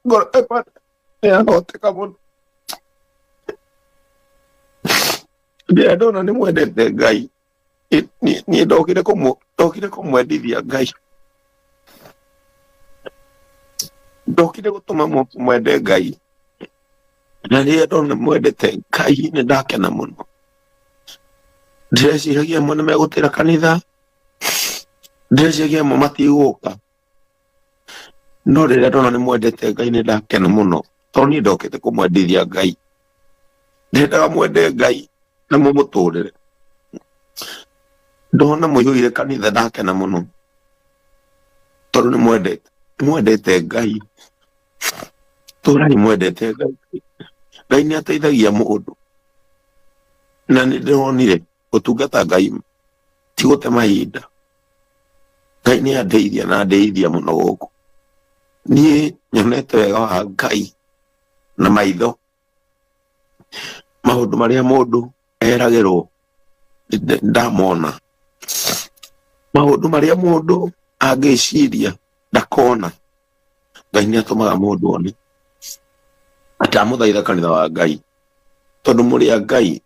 ngoro epa ya hote kama dia ndona nĩ mwendete Ngai niĩ ndokire kũmwendithia Ngai, ndokire gũtũma mwende Ngai, na rĩrĩa ndona mwendete Ngai nĩ ndakena mũno. Ndĩreciragia amwe nĩ megũtĩra kanitha, ndĩreciragia amwe matigũka, no rĩrĩa ndona nĩ mwendete Ngai nĩ ndakena mũno, tondũ niĩ ndokĩte kũmwendithia Ngai. Ndendaga mwende Ngai na mũmũtũrĩre. Ndona mũihũire kanitha ndakena mũno, tondũ nĩ mwendete Ngai. Tũrai mwendete Ngai. Ngai nĩ ateithagia mũndũ, na nĩ ndĩronire gũtungata Ngai ti gũte mahinda. Ngai nĩ andeithia na andeithia mũno gũkũ. Niĩ nyonete wega wa Ngai na maitho, maũndũ marĩa mũndũ eragĩrwo ndamona, maũndũ marĩa mũndũ angĩciria ndakona, Ngai nĩ atũmaga mũndũ one. Atamũthaitha kanitha wa Ngai, tondũ mũrĩ a Ngai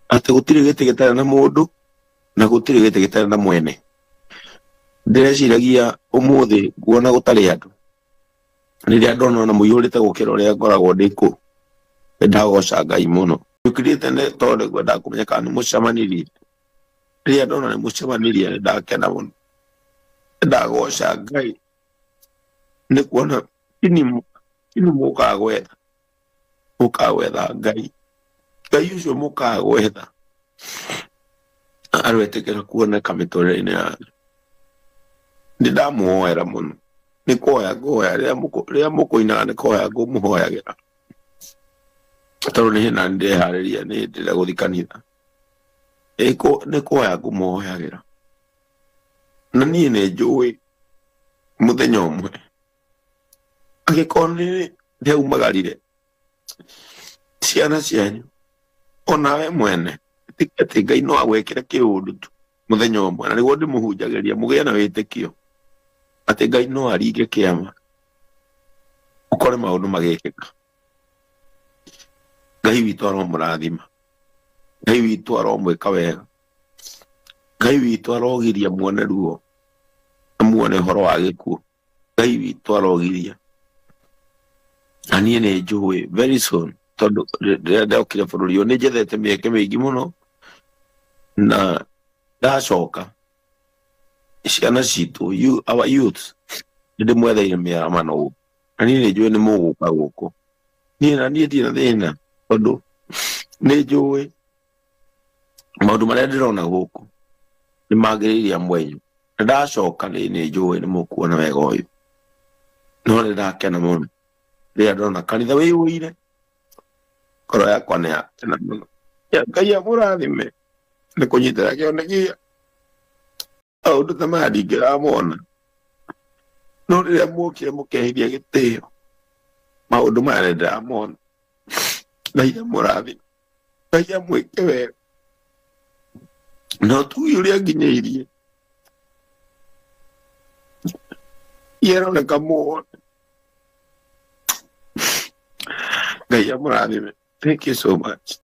atĩ gũtirĩ gĩtĩ gĩtarĩ na mũndũ na gũtirĩ gĩtĩ gĩtarĩ na mwene. Ndĩreciragia ũmũthĩ nguona gũtarĩ andũ, rĩrĩa ndona na mũihũrĩte gũkĩra ũrĩa ngoragwo ndĩ kũu, nĩndagoca Ngai mũno. Njũkĩrĩte tondũ ngwendaga kũmenya kana nĩ mũcemanirie. Rĩrĩa ndona nĩ mũcemanirie nĩndakena mũno, nĩndagoca Ngai nĩ kuona kini mũkaga gwetha Ngai. Ngai ũcio mũkaga gwetha arwetĩkĩra kuoneka mĩtũrĩre-inĩ yanyu. Nĩndamũhoera mũno, nĩ kũhoya ngũhoya, rĩrĩa mũkũinaga nĩ kũhoya ngũmũhoyagĩra, tondũ nĩ hĩndĩ ndĩreharĩria nĩ hĩndĩ ĩrĩa gũthiĩ kanitha, nĩ kũhoya ngũmũhoyagĩra. Na niĩ nĩ njũĩ mũthenya ũmwe angĩkorwo nĩ ndĩaumagarire ciana cianyu, onawe mwene atĩ Ngai no agwĩkĩre kĩũndũ tu mũthenya ũmwe, na nĩguo ndĩmũhunjagĩria mũgĩe na wĩtĩkio atĩ Ngai no aringe kĩama, ũkore maũndũ magĩkĩka. Ngai witũ aromũrathima, Ngai witũ aromwĩka wega, Ngai witũ arogiria muone ruo na muone ũhoro wa gĩkuũ. Ngai witũ arogiria, na niĩ nĩ njũĩ very soon, tondũ rĩrĩa ndokire bũrũri ũyũ nĩ njethete mĩeke mĩingĩ mũno, na ndacoka ciana citũ, our youth, nĩndĩmwetheire mĩaramano gũkũ, na niĩ nĩ njũĩ nĩ mũgũka gũkũ. Na niĩ ndirĩ na thĩna, tondũ nĩ njũĩ maũndũ marĩa ndĩrona gũkũ nĩ magĩrĩire amwenyu, na ndacoka nĩ njũĩ nĩ mũkuona wega ũyũ. No nĩ ndakena mũno rĩrĩa ndona kanitha wĩihũire, ngoro yakwa nĩ yakena mũno. Ngai amũrathime, nĩ kũnyitĩra kĩonekia maũndũ ta maya ndingĩramona, no rĩrĩa mũkire mũkehithia gĩtĩo maũndũ maya nĩ ndĩramona. Ngai amũrathime, Ngai amwĩke wega, no tuge ũrĩa nginyĩirie yeroneka mũone. Ngai amũrathime. Thank you so much.